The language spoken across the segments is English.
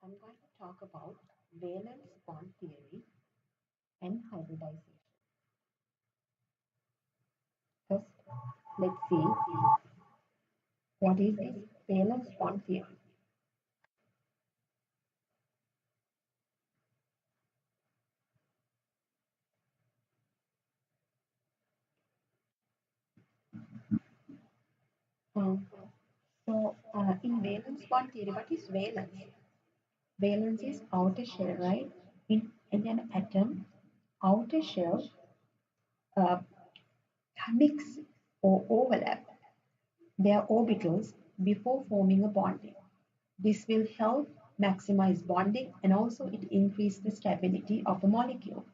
I'm going to talk about valence bond theory and hybridization. First, let's see what is this valence bond theory. In valence bond theory, what is valence? Valence is outer shell, right? In an atom, outer shell uh, mix or overlap their orbitals before forming a bonding. This will help maximize bonding and also it increase the stability of a molecule.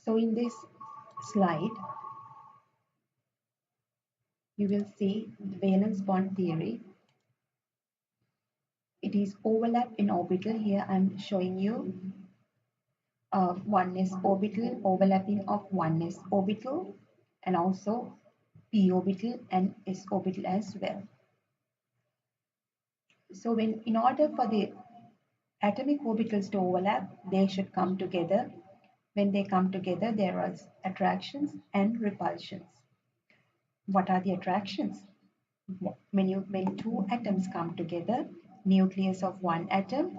So in this slide, you will see the valence bond theory. It is overlap in orbital. Here I'm showing you oneness orbital, overlapping of oneness orbital, and also p orbital and s orbital as well. So in order for the atomic orbitals to overlap, they should come together. When they come together, there are attractions and repulsions. What are the attractions? When two atoms come together, nucleus of one atom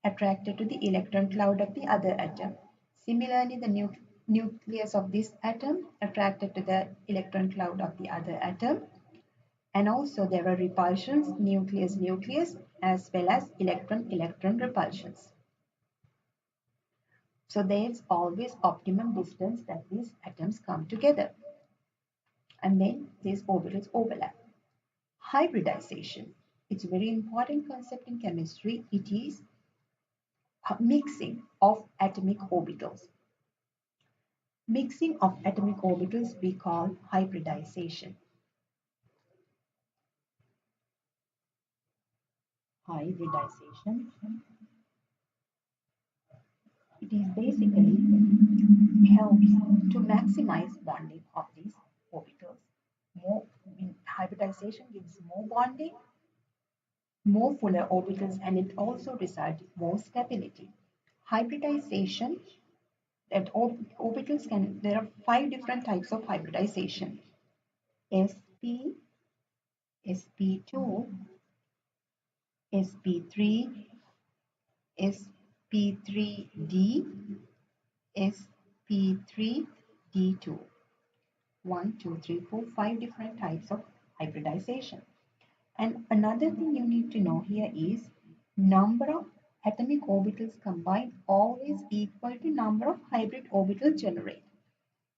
attracted to the electron cloud of the other atom. Similarly, the nucleus of this atom attracted to the electron cloud of the other atom. And also there are repulsions, nucleus-nucleus, as well as electron-electron repulsions. So there's always optimum distance that these atoms come together. And then these orbitals overlap. Hybridization. It's a very important concept in chemistry. It is a mixing of atomic orbitals. Mixing of atomic orbitals we call hybridization. Hybridization. It is basically helps to maximize bonding of these orbitals. Hybridization gives more bonding, more fuller orbitals, and it also results in more stability. Hybridization that orbitals can, there are 5 different types of hybridization. sp, sp2, sp3, sp3d, sp3d2. 1, 2, 3, 4, 5 different types of hybridization. And another thing you need to know here is number of atomic orbitals combined always equal to number of hybrid orbitals generated.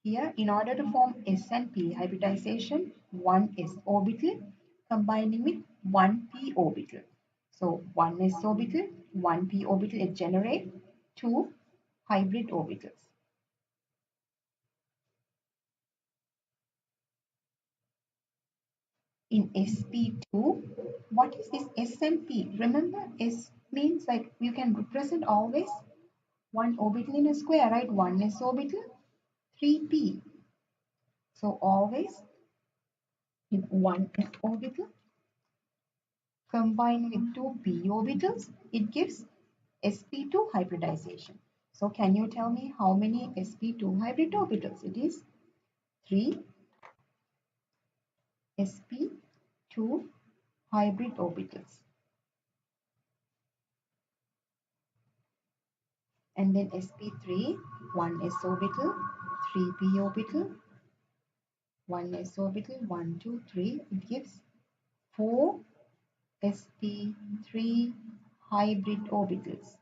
Here, in order to form S and P hybridization, one s orbital combining with one p orbital. So one s orbital, one p orbital, it generates two hybrid orbitals. In sp2, what is this S and P? Remember, S means like you can represent always one orbital in a square, right? One s orbital, 3p. So always in one s orbital combined with two p orbitals, it gives sp2 hybridization. So can you tell me how many sp2 hybrid orbitals? It is 3 sp2 hybrid orbitals. And then sp3, 1s orbital, 3p orbital, 1s orbital, 1, 2, 3. It gives 4 sp3 hybrid orbitals.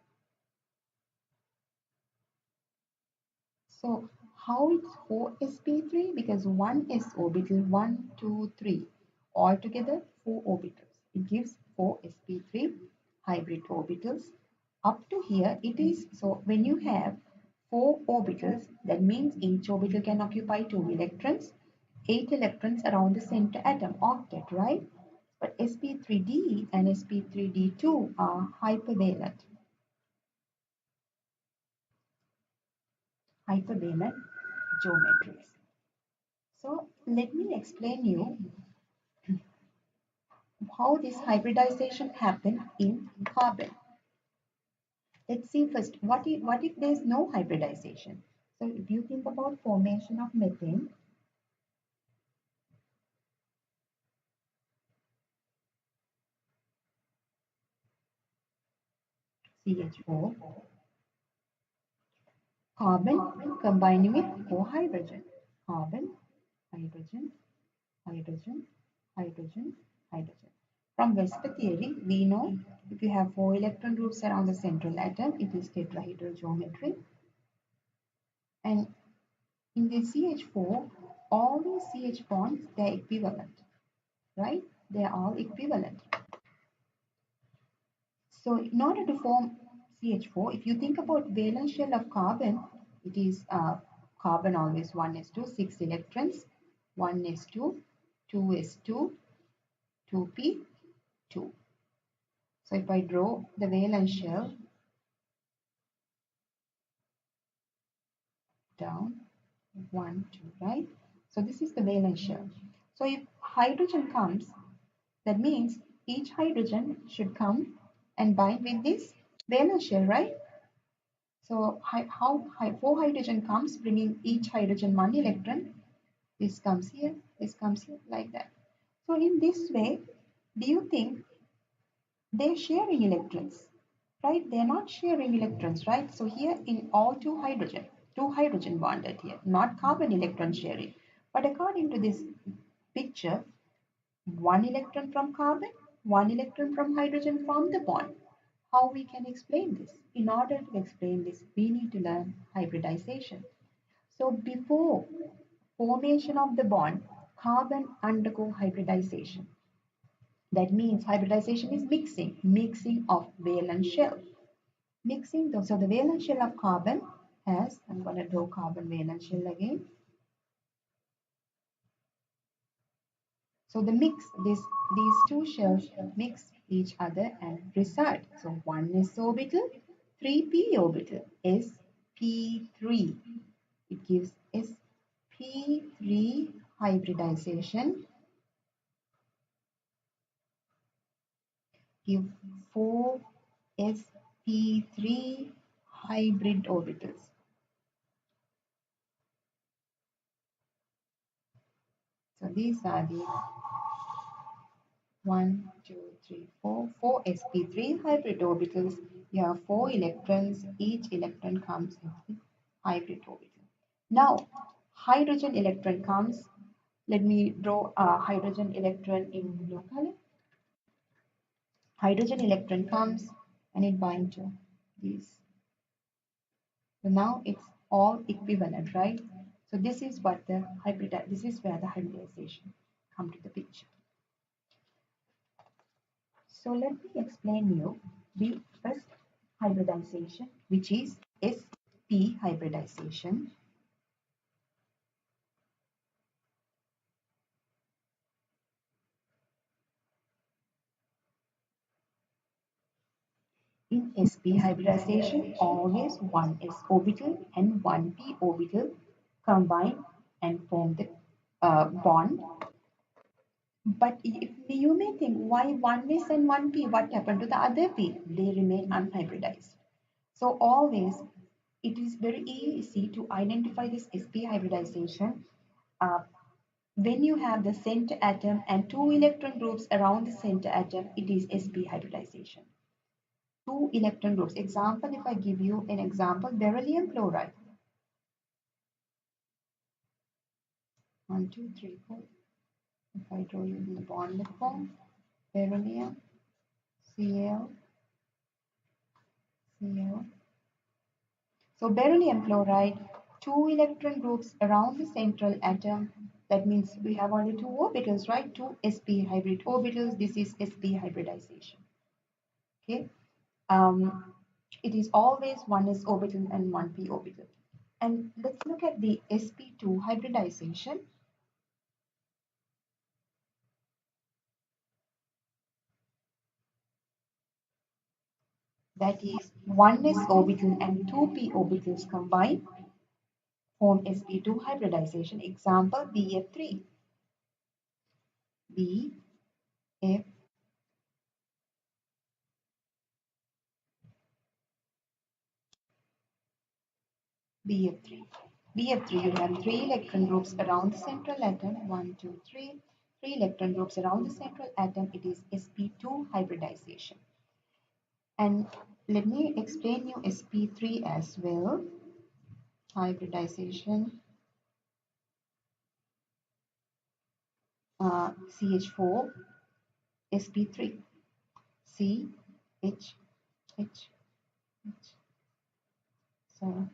So how it's 4 sp3? Because 1s orbital, 1, 2, 3. Altogether 4 orbitals. It gives 4 sp3 hybrid orbitals. Up to here it is, so when you have 4 orbitals, that means each orbital can occupy 2 electrons, 8 electrons around the center atom, octet, right? But sp3d and sp3d2 are hypervalent. Hypervalent geometries. So let me explain you how this hybridization happens in carbon. Let's see first, what if there's no hybridization? So if you think about formation of methane, CH4, carbon combining with four hydrogen. Carbon, hydrogen, hydrogen, hydrogen, hydrogen. From Vesper theory, we know if you have four electron groups around the central atom, it is tetrahedral geometry. And in the CH4, all these CH bonds, they are equivalent, right? They are all equivalent. So in order to form CH4, if you think about valence shell of carbon, it is carbon always 1s2, 6 electrons, 1s2, 2s2, 2p2. So if I draw the valence shell down, 1, 2, right? So this is the valence shell. So if hydrogen comes, that means each hydrogen should come and bind with this valence shell, right? So four hydrogen comes, bringing each hydrogen one electron. This comes here, like that. So in this way, do you think they're sharing electrons, right? They're not sharing electrons, right? So here in all two hydrogen bonded here, not carbon electron sharing. But according to this picture, one electron from carbon, one electron from hydrogen form the bond. How we can explain this? In order to explain this, we need to learn hybridization. So before formation of the bond, carbon undergo hybridization. That means hybridization is mixing of valence shell. So the valence shell of carbon has, I'm going to draw carbon valence shell again. So these two shells mix each other and result. So 1s orbital, 3p orbital, sp3. It gives sp3 hybridization. Give 4 sp3 hybrid orbitals. So these are the 1, 2, 3, 4, 4 sp3 hybrid orbitals. You have 4 electrons. Each electron comes in the hybrid orbital. Now, hydrogen electron comes. Let me draw a hydrogen electron in blue color. Hydrogen electron comes and it binds to these. So now it's all equivalent, right? So this is where the hybridization come to the picture. So let me explain you the first hybridization, which is sp hybridization. In sp hybridization, always one s orbital and one p orbital combine and form the bond. But if you may think, why one s and one p? What happened to the other p? They remain unhybridized. So always, it is very easy to identify this sp hybridization. Uh, when you have the center atom and two electron groups around the center atom, it is sp hybridization. Two electron groups. Example, if I give you an example, beryllium chloride. 1, 2, 3, 4. If I draw you in the bonded form, beryllium, Cl, Cl. So beryllium chloride, two electron groups around the central atom. That means we have only two orbitals, right? Two sp hybrid orbitals. This is sp hybridization. Okay. It is always one s orbital and one p orbital. And let's look at the sp2 hybridization. That is one s orbital and two p orbitals combined form sp2 hybridization. Example, BF3. BF3. BF3. BF3, you have three electron groups around the central atom. One, two, three. Three electron groups around the central atom. It is sp2 hybridization. And let me explain you sp3 as well. Hybridization. CH4, sp3. C, H, H, H. So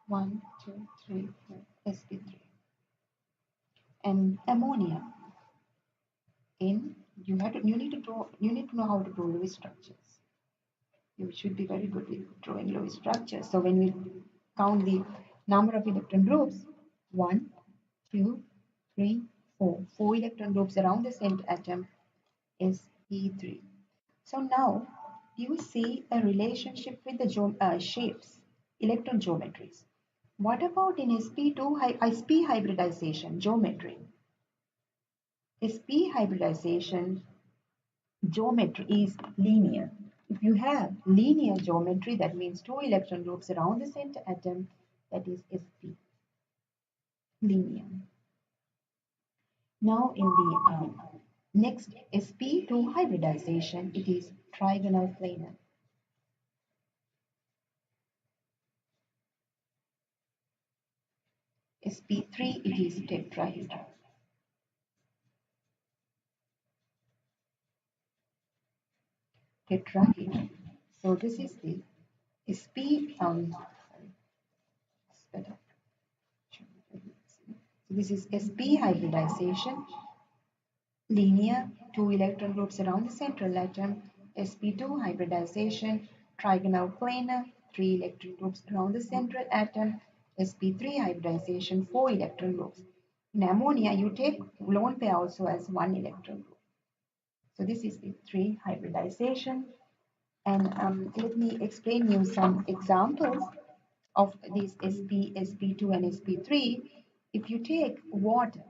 1, 2, 3, 4, sp3. And ammonia. In you need to know how to draw Lewis structures. You should be very good with drawing Lewis structures. So when we count the number of electron groups, 1, 2, 3, 4. 4 electron groups around the center atom is E3. So now you see a relationship with the shapes, electron geometries. What about in sp hybridization geometry? sp hybridization geometry is linear. If you have linear geometry, that means two electron groups around the center atom, that is sp, linear. Now in the next sp2 hybridization, it is trigonal planar. sp3, it is tetrahedral. Tetrahedral. So this is the sp better. So this is sp hybridization, linear, two electron groups around the central atom. sp2 hybridization, trigonal planar, three electron groups around the central atom. sp3 hybridization, four electron groups. In ammonia, you take lone pair also as one electron group. So this is the three hybridization. And let me explain you some examples of these sp2 and sp3. If you take water,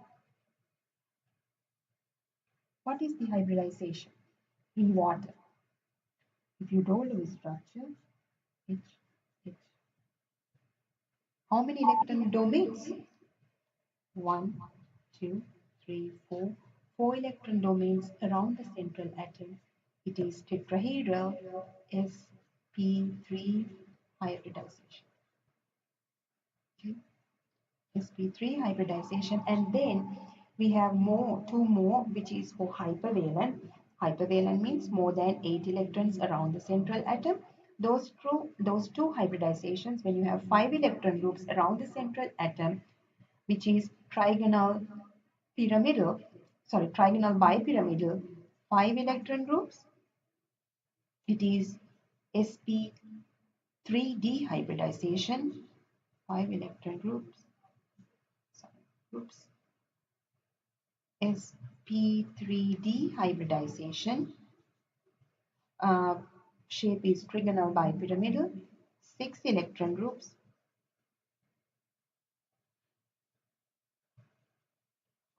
what is the hybridization in water? If you draw Lewis structure, H, H. How many electron domains? 1, 2, 3, 4. 4 electron domains around the central atom. It is tetrahedral sp3 hybridization. Okay. sp3 hybridization, and then we have two more, which is for hypervalent. Hypervalent means more than 8 electrons around the central atom. Those two hybridizations, when you have 5 electron groups around the central atom, which is trigonal bipyramidal, 5 electron groups, it is sp3d hybridization, 5 electron groups, sp3d hybridization. Shape is trigonal bipyramidal, 6 electron groups.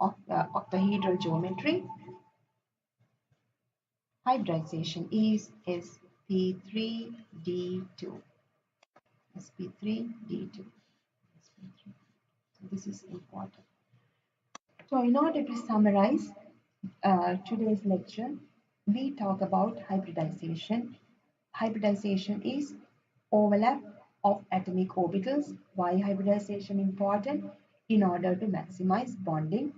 Of the octahedral geometry. Hybridization is sp3d2. sp3d2. So this is important. So in order to summarize today's lecture, we talk about hybridization. Hybridization is overlap of atomic orbitals. Why hybridization important? In order to maximize bonding,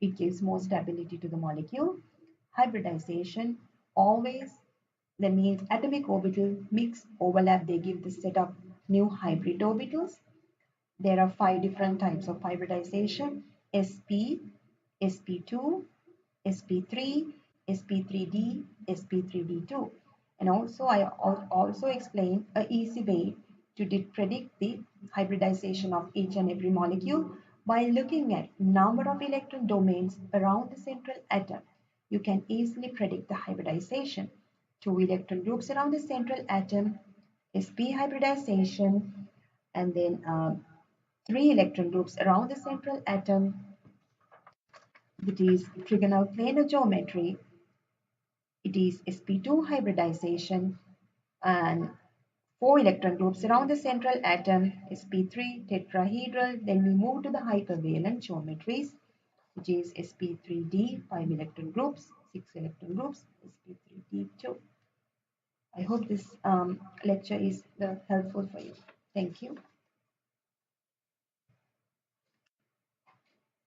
it gives more stability to the molecule. Hybridization always, that means atomic orbital mix overlap, they give the set of new hybrid orbitals. There are 5 different types of hybridization: sp, sp2, sp3, sp3d, sp3d2. And also I also explained an easy way to predict the hybridization of each and every molecule by looking at number of electron domains around the central atom. You can easily predict the hybridization. 2 electron groups around the central atom, sp hybridization, and then 3 electron groups around the central atom, that is trigonal planar geometry. It is sp2 hybridization, and 4 electron groups around the central atom, sp3 tetrahedral. Then we move to the hypervalent geometries, which is sp3d, 5 electron groups, 6 electron groups, sp3d2. I hope this lecture is helpful for you. Thank you.